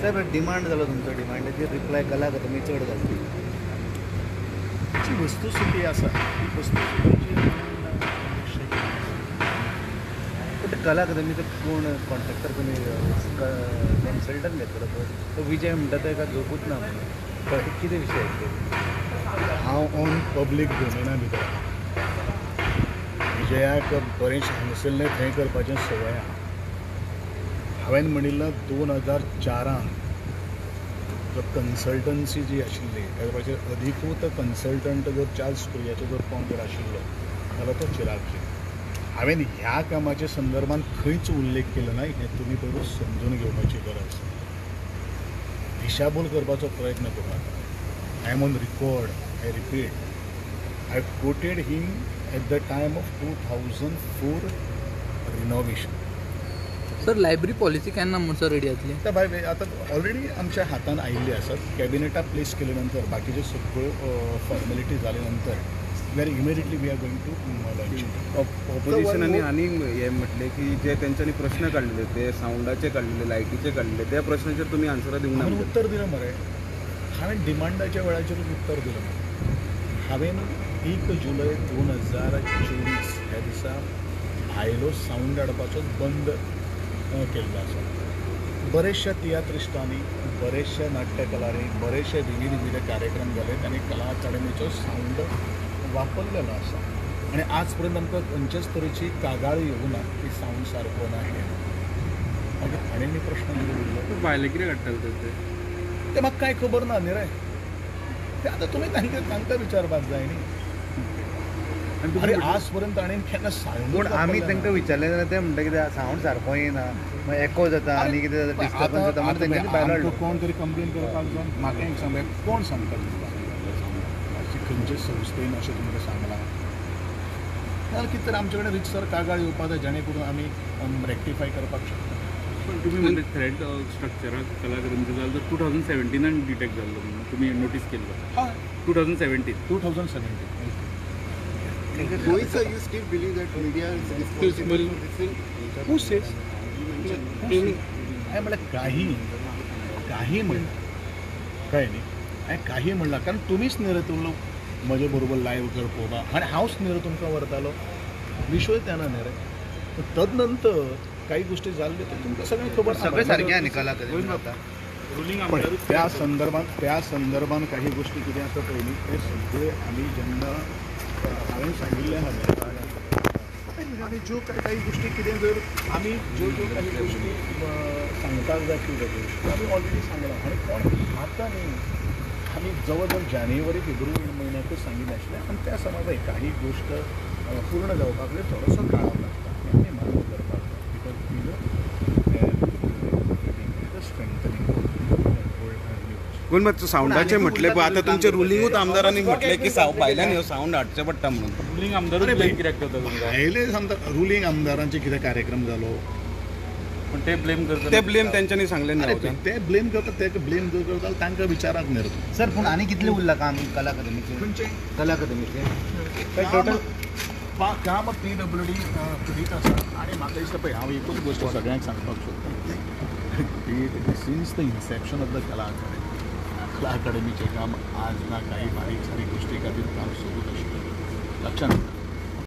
Sir demand जालो तुमचो डिमांडाचेर reply कला अकादमी चड घालता जी वस्तुस्थिती आसा ती वस्तुस्थितीची बट कला अकादमीचो कोण कॉन्ट्रॅक्टर तुमी कन्सल्टंट घेतलो पळय तो विजय म्हणटा तो एका जोपूच ना म्हणून कितें विशय हांव ऑन पब्लीक डोमेना भितर विजयाक बरेंशें हांगसरलें थंय करपाचें संवय आहा. हांवें म्हणिल्लो 2004 जो कन्सल्टन्सी जी आशिल्ली ताचेर अधिकृत कन्सल्टंट जर चार्ल्स कुरियाचो जर कोण जर आशिल्लो जाल्यार तो चिरागजी. हांवें ह्या कामाच्या संदर्भात खंयच उल्लेख केलो ना. हें तुमी पयलू समजून घेवपाची गरज. दिशाभूल करपाचो प्रयत्न करूं नाका. I am on record. I repeat, I quoted him at the time of 2004 renovation. Sir library policy केन्ना म्हणसर रेडी जातली? त्या भाय आतां ऑलरेडी आमच्या हातान आयिल्ली आसात. कॅबिनेटात प्लेस केले नंतर बाकीच्यो सगळ्यो फॉर्मेलिटी जाले नंतर very immediately we are going to launch. ऑपोजिशनांनी आनी हे म्हटले की जे तेंच्यांनी प्रश्न काडलेले ते सावंडाचे काडलेले लायटीचे काडलेले त्या प्रश्नाचेर तुमी आन्सरां दिवंक ना. उत्तर दिलें मरे. हांवें डिमांडाच्या वेळाचेर उत्तर दिलें मरे. हांवें 1 जुलय 2024 ह्या दिसा भायलो सावंड हाडपाचो बंद केल्लो आसा. बरेचशा तियात्रिस्टांनी बरेचशा नाट्यकलांनी बरेचशे विविध कार्यक्रम जाले तांणी कला अकादमीचो सावंड वापरलेलो आसा आनी आज पर्यंत आमकां खंयच्याच तरेची कागाळ येवं ना की सावंड सारको ना हें. मागीर आनी प्रश्न उरलो भायले कितें काडटाले ते म्हाका कांय खबर ना न्ही रे. ते आतां तुमी तांकां विचारपाक जाय न्ही. अरे आज पर्यंत आनी केन्ना सावंड पूण आमी तांकां विचारलें जाल्यार ते म्हणटा कितें सावंड सारको येना मागीर एको जाता आनी कितें जाता डिस्टर्बन्स जाता म्हणून तेंच्यांनी भायर हाडलो. कोण तरी कंप्लेन करपाक जावन म्हाका एक सांग कोण सांगता तुमकां खंयचे संस्थेन अशें तुमकां सांगलां जाल्यार कितें तरी आमचे कडेन रितसर कागाळ येवपाक जाय जेणे करून आमी रेक्टिफाय करपाक शकता. पण तुम्ही म्हणजे थ्रेड स्ट्रक्चराक कला अकादमीचो जालो तर 2017 डिटेक्ट जाल्लो म्हणून तुमी नोटीस केल्लो. हय 2017. Sir, you still believe that media is responsible for this thing? Who says? हांवें म्हणल्यार काही म्हणलां कळ्ळें न्ही. हांवें काही म्हणलां कारण तुमीच न्ही रे तुमलो म्हजे बरोबर लायव्ह जर पळोवपाक आनी हांवच न्ही रे तुमकां व्हरतालो विशय तेन्ना न्ही रे. तदनंतर काही गोष्टी जाल्ल्यो ते तुमकां सगळें खबर. सगळें सारकें आहा न्ही कला अकादमी आता रुलींग त्या संदर्भात काही गोष्टी कितें आसा पळय न्ही ते सगळे आमी जेन्ना हांवें सांगिल्लें आहा आनी ज्यो काही गोष्टी कितें जर आमी ज्यो काही गोष्टी सांगपाक जाय आशिल्ल्यो आमी ऑलरेडी सांगला. आनी कोण आतां न्ही आमी जवळ जवळ जानेवारी फेब्रुवारी म्हयन्याकूच सांगिल्लें आशिल्लें आनी त्या समज काही गोष्ट पूर्ण जावपाक थोडोसो काळ लागता आनी मान्य करपाक कोण मात सावंडाचे म्हटले पळय आतां तुमचे रुलिंगूच आमदारांनी म्हटले की भायल्यान ह्यो सावंड हाडचे पडटा म्हणून. रुलींग आमदारूच ब्लेम कित्याक करता तुमकां? भायले सांगता रुलींग आमदारांचे कितें कार्यक्रम जालो पण ते ब्लेम करता. ते ब्लेम तेंच्यांनी सांगले ना. ते ब्लेम करता ते ब्लेम जर करता तांकां विचाराक न्ही रे. सर पूण आनी कितलें उरलां काम कला अकादमीचें? खंयचें कला अकादमीचें टोटल काम PWD करीत आसा. आनी म्हाका दिसता पळय हांव एकूच गोश्ट सगळ्यांक सांगपाक सोदतां. Since the Inception of the कला अकादमीचें काम आज ना काही बारीक सारीक गोष्टी खातीर काम सुरूच आशिल्लें. लक्षांत